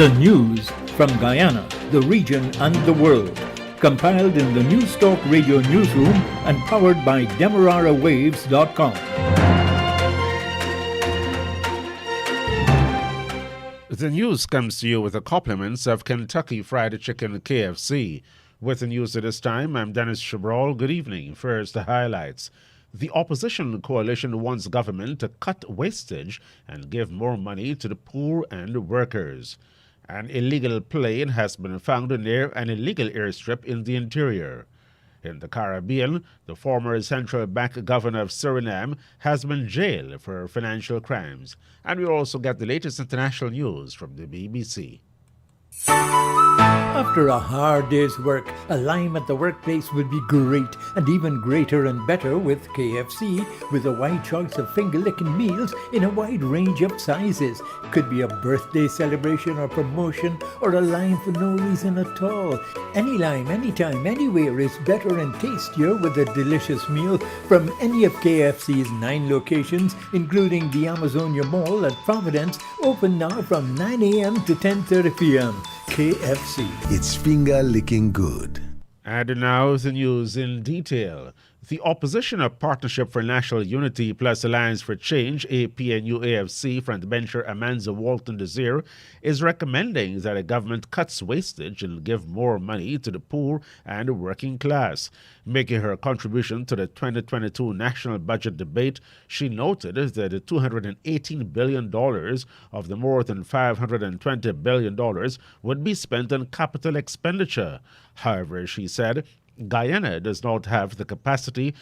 The news from Guyana, the region and the world. Compiled in the News Talk Radio newsroom and powered by DemeraraWaves.com. The news comes to you with the compliments of Kentucky Fried Chicken KFC. With the news at this time, I'm Dennis Chabrol. Good evening. First, the highlights. The opposition coalition wants government to cut wastage and give more money to the poor and workers. An illegal plane has been found near an illegal airstrip in the interior. In the Caribbean, the former central bank governor of Suriname has been jailed for financial crimes. And we also get the latest international news from the BBC. After a hard day's work, a lime at the workplace would be great, and even greater and better with KFC, with a wide choice of finger-licking meals in a wide range of sizes. Could be a birthday celebration or promotion, or a lime for no reason at all. Any lime, anytime, anywhere is better and tastier with a delicious meal from any of KFC's 9 locations, including the Amazonia Mall at Providence, open now from 9 a.m. to 10:30 p.m. KFC. It's finger-licking good. And now the news in detail. The opposition of Partnership for National Unity plus Alliance for Change, APNU-AFC frontbencher Amanza Walton Desir, is recommending that a government cuts wastage and give more money to the poor and working class. Making her contribution to the 2022 national budget debate, she noted that the $218 billion of the more than $520 billion would be spent on capital expenditure. However, she said, Guyana does not have the capacity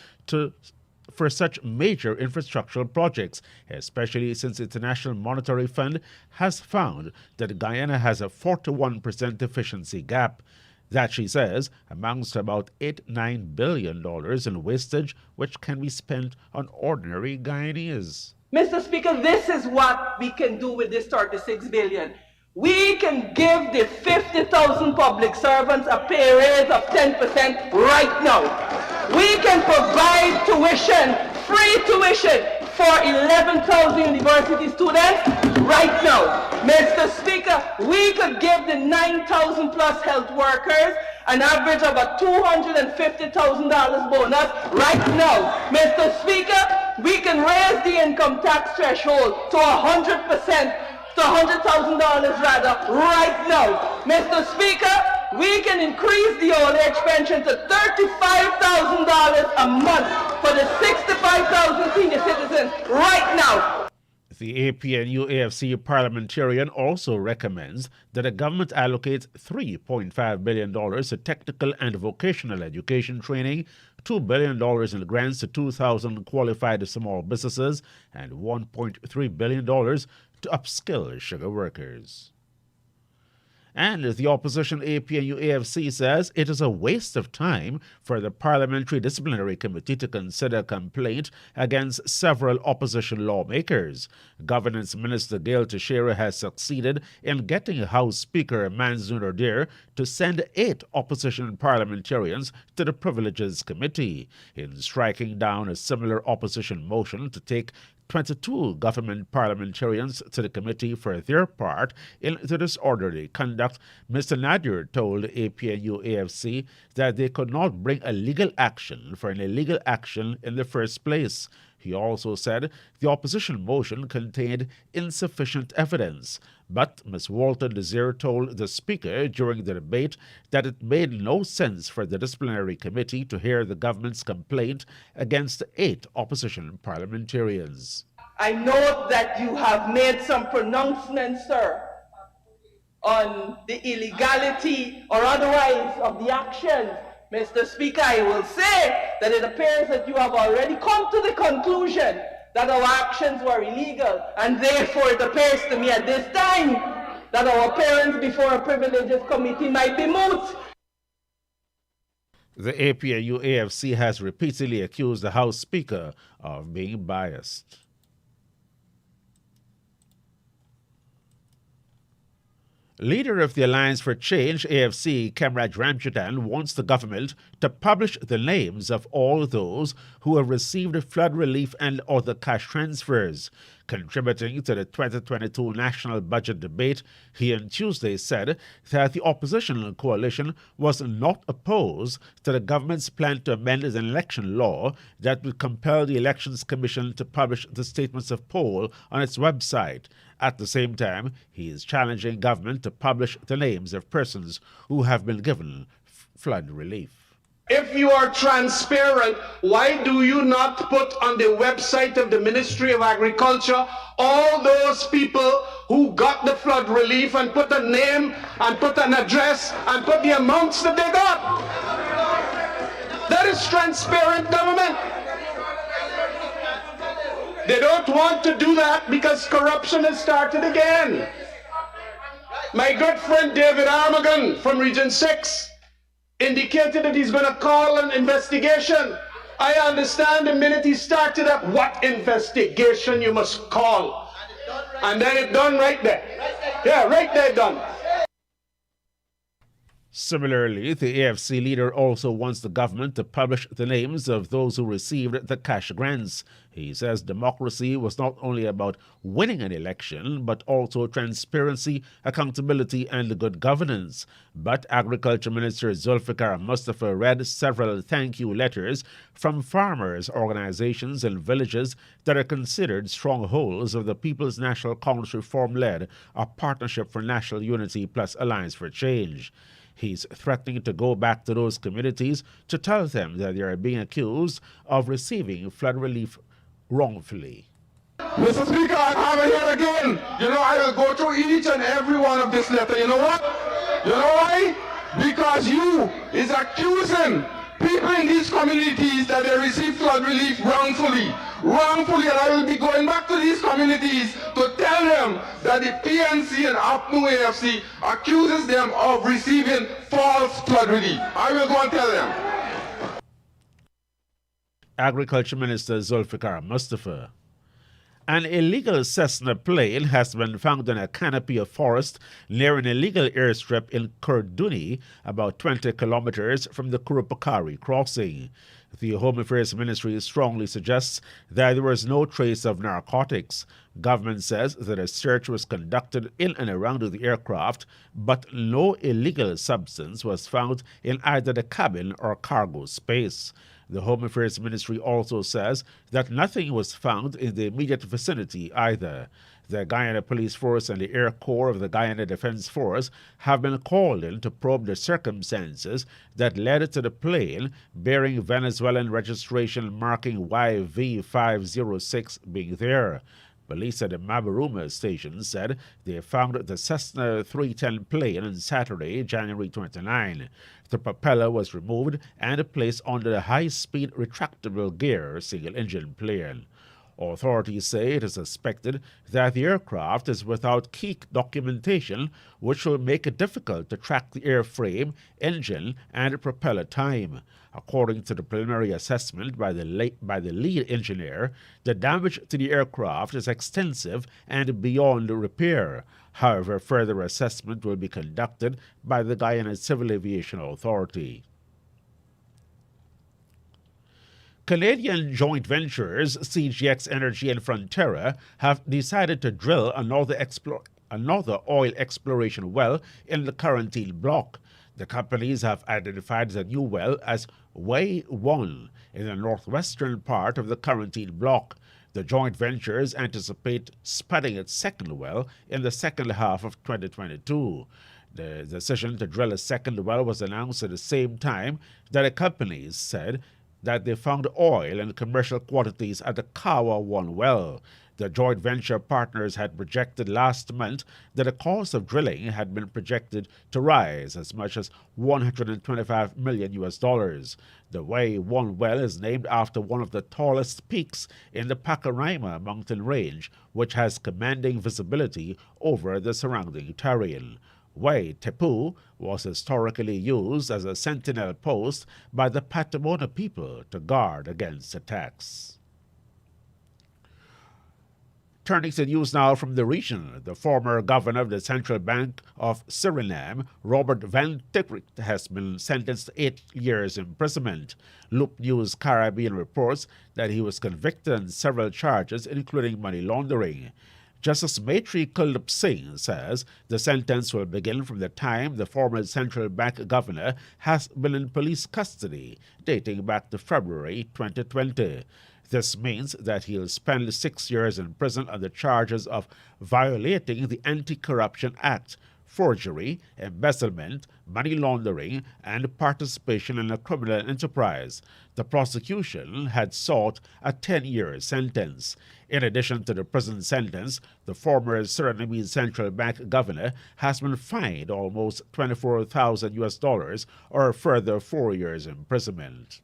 for such major infrastructural projects, especially since the International Monetary Fund has found that Guyana has a 41% efficiency gap. That, she says, amounts to about $8-9 billion in wastage, which can be spent on ordinary Guyanese. Mr. Speaker, this is what we can do with this $36 billion. We can give the 50,000 public servants a pay raise of 10% right now. We can provide tuition, free tuition, for 11,000 university students right now. Mr. Speaker, we could give the 9,000 plus health workers an average of a $250,000 bonus right now. Mr. Speaker, we can raise the income tax threshold to 100%. To $100,000 rather, right now. Mr. Speaker, we can increase the old age pension to $35,000 a month for the 65,000 senior citizens right now. The APNU-AFC parliamentarian also recommends that the government allocate $3.5 billion to technical and vocational education training, $2 billion in grants to 2,000 qualified small businesses, and $1.3 billion to upskill sugar workers. And the opposition APNU-AFC says it is a waste of time for the Parliamentary Disciplinary Committee to consider a complaint against several opposition lawmakers. Governance Minister Gail Teixeira has succeeded in getting House Speaker Manzoor Nadir to send 8 opposition parliamentarians to the Privileges Committee, in striking down a similar opposition motion to take 22 government parliamentarians to the committee for their part in the disorderly conduct. Mr. Nadir told APNU-AFC that they could not bring a legal action for an illegal action in the first place. He also said the opposition motion contained insufficient evidence. But Ms. Walton Desir told the Speaker during the debate that it made no sense for the disciplinary committee to hear the government's complaint against 8 opposition parliamentarians. I note that you have made some pronouncements, sir, on the illegality or otherwise of the actions. Mr. Speaker, I will say that it appears that you have already come to the conclusion that our actions were illegal, and therefore it appears to me at this time that our appearance before a Privileges Committee might be moot. The APNU-AFC has repeatedly accused the House Speaker of being biased. Leader of the Alliance for Change, AFC, Kemraj Ramchadan, wants the government to publish the names of all those who have received flood relief and other cash transfers. Contributing to the 2022 national budget debate, he on Tuesday said that the opposition coalition was not opposed to the government's plan to amend an election law that would compel the Elections Commission to publish the statements of poll on its website. At the same time, he is challenging government to publish the names of persons who have been given flood relief. If you are transparent, why do you not put on the website of the Ministry of Agriculture all those people who got the flood relief and put a name and put an address and put the amounts that they got? That is transparent government. They don't want to do that because corruption has started again. My good friend David Armagon from Region 6 indicated that he's going to call an investigation. I understand the minute he started up, what investigation you must call. And then it's done right there. Yeah, right there done. Similarly, the AFC leader also wants the government to publish the names of those who received the cash grants. He says democracy was not only about winning an election, but also transparency, accountability, and good governance. But Agriculture Minister Zulfikar Mustafa read several thank you letters from farmers' organizations in villages that are considered strongholds of the People's National Congress reform-led a Partnership for National Unity plus Alliance for Change. He's threatening to go back to those communities to tell them that they are being accused of receiving flood relief wrongfully. Mr. Speaker, I have it here again. I will go through each and every one of this letter. You know what? You know why? Because you is accusing people in these communities that they receive flood relief wrongfully. Wrongfully, and I will be going back to these communities to tell them that the PNC and APNU AFC accuses them of receiving false flood relief. I will go and tell them. Agriculture Minister Zulfikar Mustafa. An illegal Cessna plane has been found in a canopy of forest near an illegal airstrip in Kurduni, about 20 kilometers from the Kurupakari crossing. The Home Affairs Ministry strongly suggests that there was no trace of narcotics. Government says that a search was conducted in and around the aircraft, but no illegal substance was found in either the cabin or cargo space. The Home Affairs Ministry also says that nothing was found in the immediate vicinity either. The Guyana Police Force and the Air Corps of the Guyana Defense Force have been called in to probe the circumstances that led to the plane bearing Venezuelan registration marking YV506 being there. Police at the Mabaruma station said they found the Cessna 310 plane on Saturday, January 29. The propeller was removed and placed under the high-speed retractable gear single-engine plane. Authorities say it is suspected that the aircraft is without key documentation, which will make it difficult to track the airframe, engine, and propeller time. According to the preliminary assessment by the lead engineer, the damage to the aircraft is extensive and beyond repair. However, further assessment will be conducted by the Guyana Civil Aviation Authority. Canadian joint ventures CGX Energy and Frontera have decided to drill another oil exploration well in the Quarantine Block. The companies have identified the new well as Way 1 in the northwestern part of the Quarantine Block. The joint ventures anticipate spudding its second well in the second half of 2022. The decision to drill a second well was announced at the same time that the companies said that they found oil in commercial quantities at the Kawa 1 well. The joint venture partners had projected last month that the cost of drilling had been projected to rise as much as $125 million. The Way 1 well is named after one of the tallest peaks in the Pacaraima mountain range, which has commanding visibility over the surrounding terrain. Way Tepu was historically used as a sentinel post by the Patamona people to guard against attacks. Turning to news now from the region, the former governor of the Central Bank of Suriname, Robert Van Tikrit, has been sentenced to 8 years imprisonment. Loop News Caribbean reports that he was convicted on several charges, including money laundering. Justice Maitri Kuldeep Singh says the sentence will begin from the time the former Central Bank governor has been in police custody, dating back to February 2020. This means that he'll spend 6 years in prison on the charges of violating the Anti-Corruption Act, forgery, embezzlement, money laundering, and participation in a criminal enterprise. The prosecution had sought a 10-year sentence. In addition to the prison sentence, the former Surinamese Central Bank governor has been fined almost $24,000 or a further 4 years imprisonment.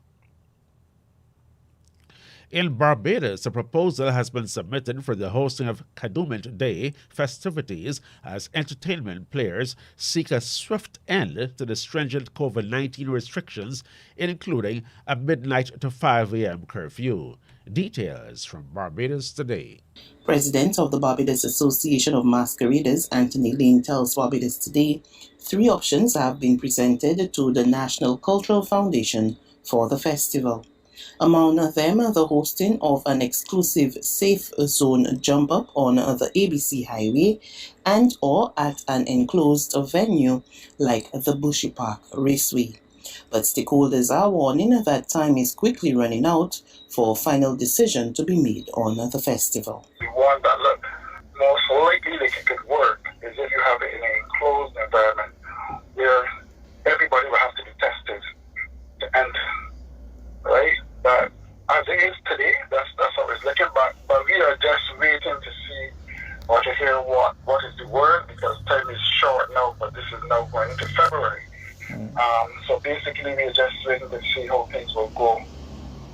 In Barbados, a proposal has been submitted for the hosting of Kadooment Day festivities as entertainment players seek a swift end to the stringent COVID-19 restrictions, including a midnight to 5 a.m. curfew. Details from Barbados Today. President of the Barbados Association of Masqueraders, Anthony Lane, tells Barbados Today 3 options have been presented to the National Cultural Foundation for the festival. Among them, the hosting of an exclusive safe zone jump-up on the ABC Highway and or at an enclosed venue like the Bushy Park Raceway. But stakeholders are warning that time is quickly running out for final decision to be made on the festival. The one that most likely that it could work is if you have it in an enclosed environment where everybody will have to be tested to enter, right? But as it is today, that's how it's looking. But we are just waiting to see or to hear what is the word, because time is short now, but this is now going into February. So basically we're just waiting to see how things will go,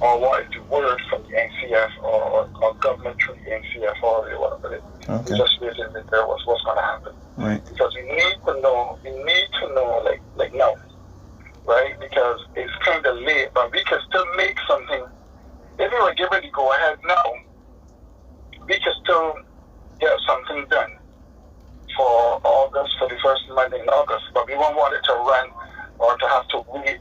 or what is the word from the NCF or government through the NCF or whatever it is. Okay. We're just waiting to hear what's going to happen. Right. Because we need to know like now. Right, because it's kind of late, but we can still make something. If we were given the go ahead now, we can still get something done for August, for the first Monday in August. But we won't want it to run or to have to wait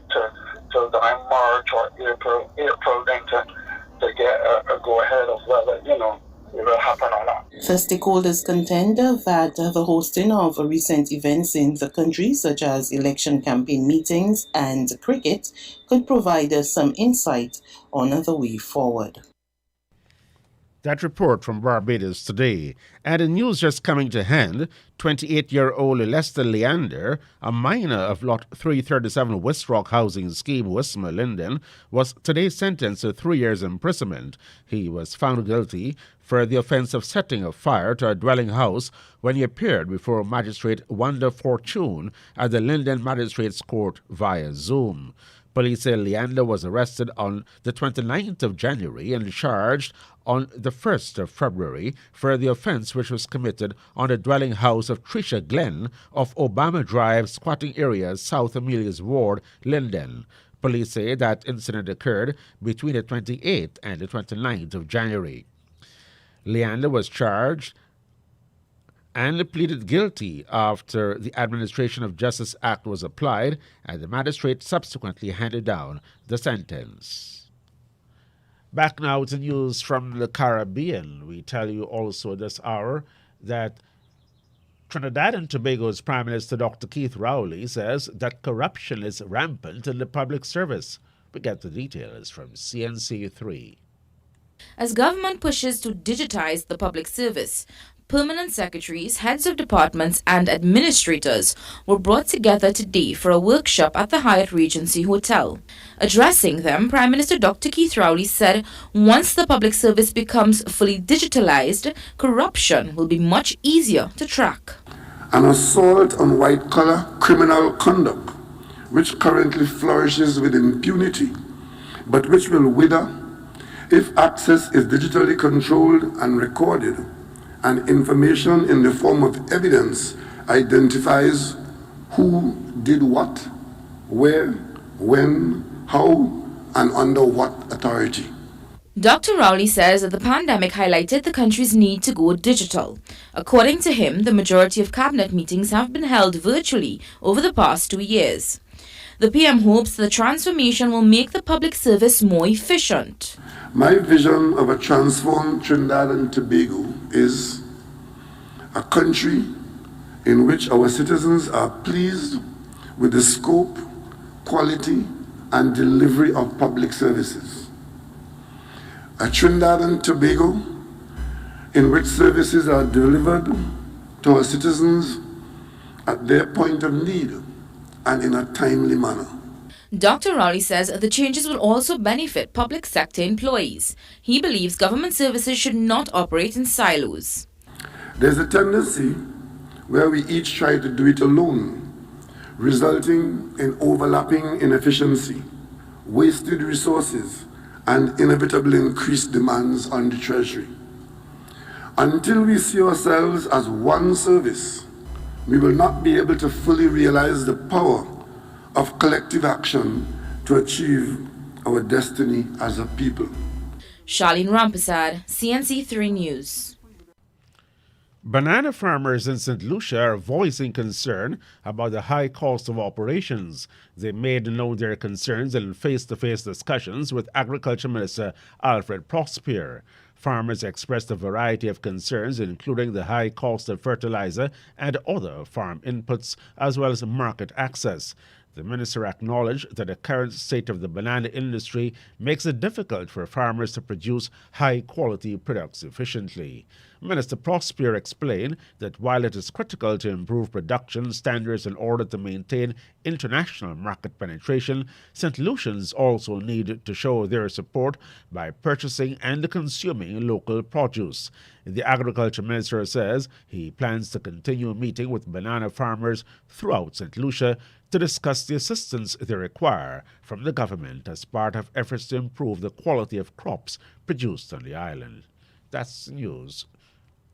till March or April then to get a go ahead of whether it will happen or not. The stakeholders contend that the hosting of recent events in the country, such as election campaign meetings and cricket, could provide some insight on the way forward. That report from Barbados Today. And in news just coming to hand, 28-year-old Lester Leander, a minor of Lot 337 West Rock Housing Scheme, Westmore, Linden, was today sentenced to 3 years imprisonment. He was found guilty for the offense of setting a fire to a dwelling house when he appeared before Magistrate Wanda Fortune at the Linden Magistrates Court via Zoom. Police say Leander was arrested on the 29th of January and charged on the 1st of February for the offense, which was committed on the dwelling house of Tricia Glenn of Obama Drive, squatting area, South Amelia's Ward, Linden. Police say that incident occurred between the 28th and the 29th of January. Leander was charged and pleaded guilty after the Administration of Justice Act was applied, and the magistrate subsequently handed down the sentence. Back now to news from the Caribbean. We tell you also this hour that Trinidad and Tobago's Prime Minister Dr. Keith Rowley says that corruption is rampant in the public service. We get the details from CNC3. As government pushes to digitize the public service, permanent secretaries, heads of departments and administrators were brought together today for a workshop at the Hyatt Regency Hotel. Addressing them, Prime Minister Dr. Keith Rowley said once the public service becomes fully digitalized, corruption will be much easier to track. An assault on white-collar criminal conduct, which currently flourishes with impunity, but which will wither if access is digitally controlled and recorded, and information in the form of evidence identifies who did what, where, when, how, and under what authority. Dr. Rowley says that the pandemic highlighted the country's need to go digital. According to him, the majority of cabinet meetings have been held virtually over the past 2 years. The PM hopes the transformation will make the public service more efficient. My vision of a transformed Trinidad and Tobago is a country in which our citizens are pleased with the scope, quality, and delivery of public services. A Trinidad and Tobago in which services are delivered to our citizens at their point of need and in a timely manner. Dr. Rowley says the changes will also benefit public sector employees. He believes government services should not operate in silos. There's a tendency where we each try to do it alone, resulting in overlapping inefficiency, wasted resources, and inevitably increased demands on the Treasury. Until we see ourselves as one service, we will not be able to fully realize the power of collective action to achieve our destiny as a people. Charlene Rampasad, CNC3 News. Banana farmers in St. Lucia are voicing concern about the high cost of operations. They made known their concerns in face-to-face discussions with Agriculture Minister Alfred Prosper. Farmers expressed a variety of concerns, including the high cost of fertilizer and other farm inputs, as well as market access. The minister acknowledged that the current state of the banana industry makes it difficult for farmers to produce high-quality products efficiently. Minister Prosper explained that while it is critical to improve production standards in order to maintain international market penetration, St. Lucians also need to show their support by purchasing and consuming local produce. The Agriculture Minister says he plans to continue meeting with banana farmers throughout St. Lucia to discuss the assistance they require from the government as part of efforts to improve the quality of crops produced on the island. That's news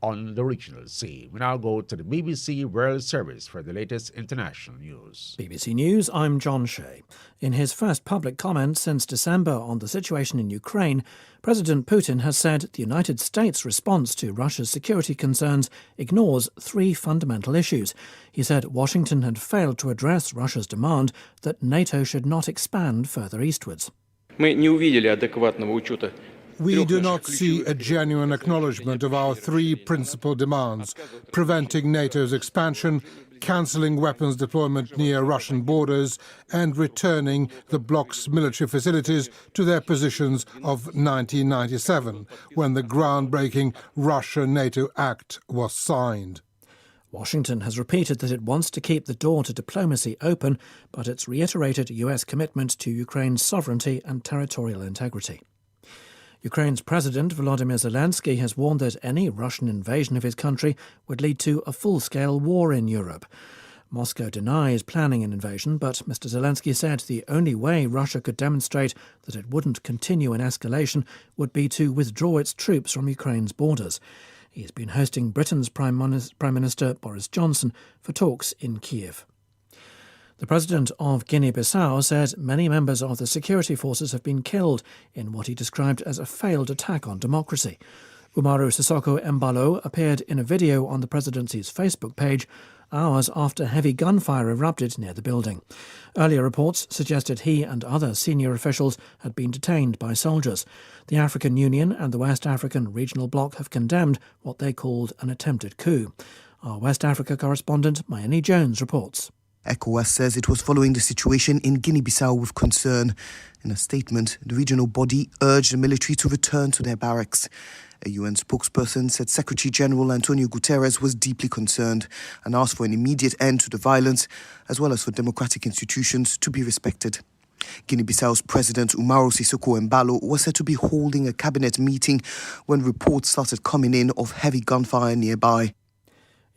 on the regional scene. We now go to the BBC World Service for the latest international news. BBC News, I'm John Shea. In his first public comment since December on the situation in Ukraine, President Putin has said the United States' response to Russia's security concerns ignores three fundamental issues. He said Washington had failed to address Russia's demand that NATO should not expand further eastwards. We do not see a genuine acknowledgement of our three principal demands: preventing NATO's expansion, cancelling weapons deployment near Russian borders, and returning the bloc's military facilities to their positions of 1997, when the groundbreaking Russia-NATO Act was signed. Washington has repeated that it wants to keep the door to diplomacy open, but it's reiterated US commitment to Ukraine's sovereignty and territorial integrity. Ukraine's President Volodymyr Zelensky has warned that any Russian invasion of his country would lead to a full-scale war in Europe. Moscow denies planning an invasion, but Mr. Zelensky said the only way Russia could demonstrate that it wouldn't continue an escalation would be to withdraw its troops from Ukraine's borders. He's been hosting Britain's Prime Minister Boris Johnson for talks in Kiev. The president of Guinea-Bissau said many members of the security forces have been killed in what he described as a failed attack on democracy. Umaru Sissoko Embalo appeared in a video on the presidency's Facebook page hours after heavy gunfire erupted near the building. Earlier reports suggested he and other senior officials had been detained by soldiers. The African Union and the West African Regional Bloc have condemned what they called an attempted coup. Our West Africa correspondent Mayeni Jones reports. ECOWAS says it was following the situation in Guinea-Bissau with concern. In a statement, the regional body urged the military to return to their barracks. A UN spokesperson said Secretary-General Antonio Guterres was deeply concerned and asked for an immediate end to the violence, as well as for democratic institutions to be respected. Guinea-Bissau's President Umaru Sissoko Embalo was said to be holding a cabinet meeting when reports started coming in of heavy gunfire nearby.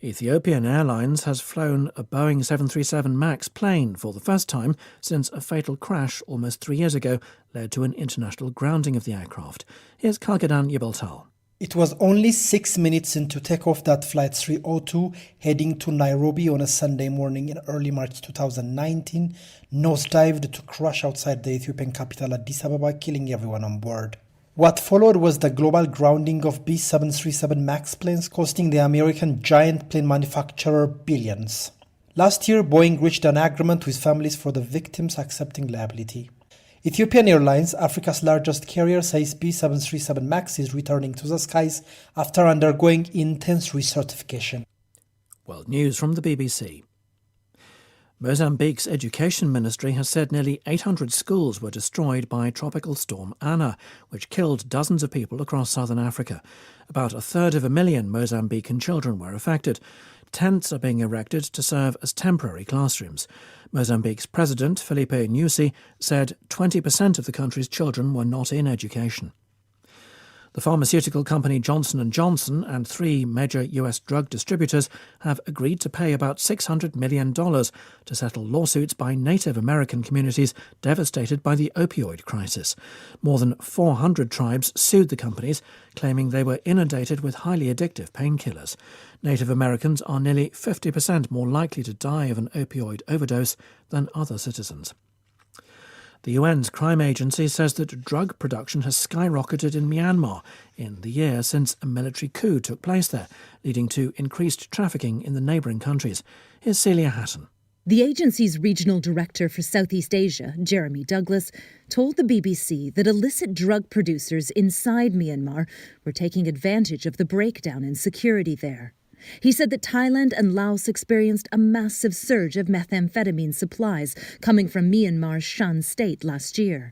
Ethiopian Airlines has flown a Boeing 737 MAX plane for the first time since a fatal crash almost 3 years ago led to an international grounding of the aircraft. Here's Kalgadan Yebeltal. It was only 6 minutes into takeoff that Flight 302, heading to Nairobi on a Sunday morning in early March 2019, nosedived to crash outside the Ethiopian capital Addis Ababa, killing everyone on board. What followed was the global grounding of B-737 MAX planes, costing the American giant plane manufacturer billions. Last year, Boeing reached an agreement with families for the victims accepting liability. Ethiopian Airlines, Africa's largest carrier, says B-737 MAX is returning to the skies after undergoing intense recertification. World News from the BBC. Mozambique's education ministry has said nearly 800 schools were destroyed by Tropical Storm Ana, which killed dozens of people across southern Africa. About 1/3 Mozambican children were affected. Tents are being erected to serve as temporary classrooms. Mozambique's president, Felipe Nyusi, said 20% of the country's children were not in education. The pharmaceutical company Johnson & Johnson and 3 major US drug distributors have agreed to pay about $600 million to settle lawsuits by Native American communities devastated by the opioid crisis. More than 400 tribes sued the companies, claiming they were inundated with highly addictive painkillers. Native Americans are nearly 50% more likely to die of an opioid overdose than other citizens. The UN's crime agency says that drug production has skyrocketed in Myanmar in the year since a military coup took place there, leading to increased trafficking in the neighbouring countries. Here's Celia Hatton. The agency's regional director for Southeast Asia, Jeremy Douglas, told the BBC that illicit drug producers inside Myanmar were taking advantage of the breakdown in security there. He said that Thailand and Laos experienced a massive surge of methamphetamine supplies coming from Myanmar's Shan state last year.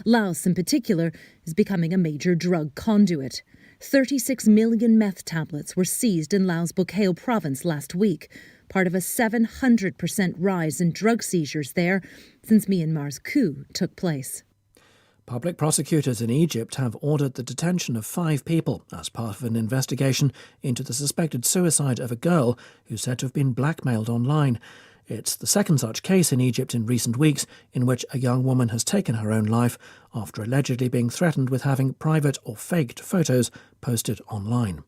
Laos, in particular, is becoming a major drug conduit. 36 million meth tablets were seized in Laos' Bokeo province last week, part of a 700% rise in drug seizures there since Myanmar's coup took place. Public prosecutors in Egypt have ordered the detention of 5 people as part of an investigation into the suspected suicide of a girl who's said to have been blackmailed online. It's the second such case in Egypt in recent weeks in which a young woman has taken her own life after allegedly being threatened with having private or faked photos posted online.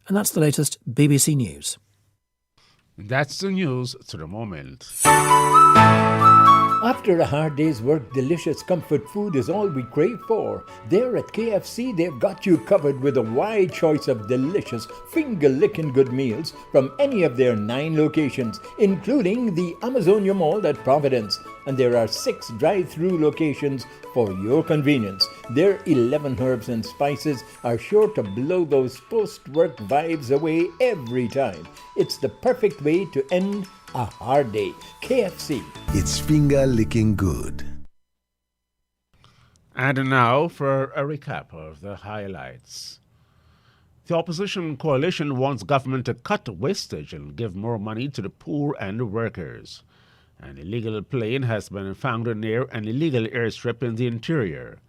And that's the latest BBC News. That's the news to the moment. After a hard day's work, delicious comfort food is all we crave for. There at KFC, they've got you covered with a wide choice of delicious, finger-licking good meals from any of their 9 locations, including the Amazonia Mall at Providence. And there are 6 drive-through locations for your convenience. Their 11 herbs and spices are sure to blow those post-work vibes away every time. It's the perfect way to end a hard day. KFC. It's finger-licking good. And now for a recap of the highlights. The opposition coalition wants government to cut wastage and give more money to the poor and workers. An illegal plane has been found near an illegal airstrip in the interior.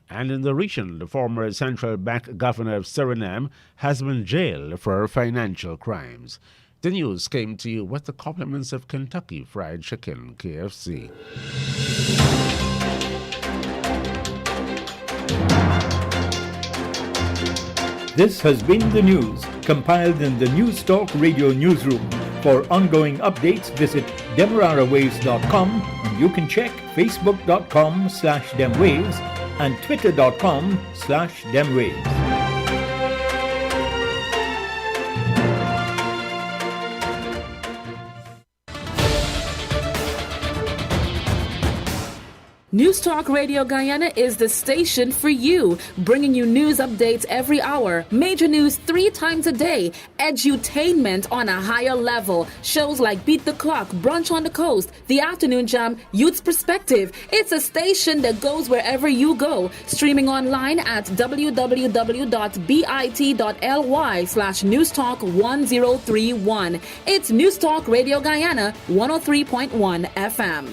And in the region, the former central bank governor of Suriname has been jailed for financial crimes. The news came to you with the compliments of Kentucky Fried Chicken, KFC. This has been the news, compiled in the News Talk Radio newsroom. For ongoing updates, visit demorarawaves.com, and you can check facebook.com/demwaves and twitter.com/demwaves. News Talk Radio Guyana is the station for you, bringing you news updates every hour, major news 3 times a day, edutainment on a higher level, shows like Beat the Clock, Brunch on the Coast, The Afternoon Jam, Youth's Perspective. It's a station that goes wherever you go, streaming online at www.bit.ly/newstalk1031. It's News Talk Radio Guyana 103.1 FM.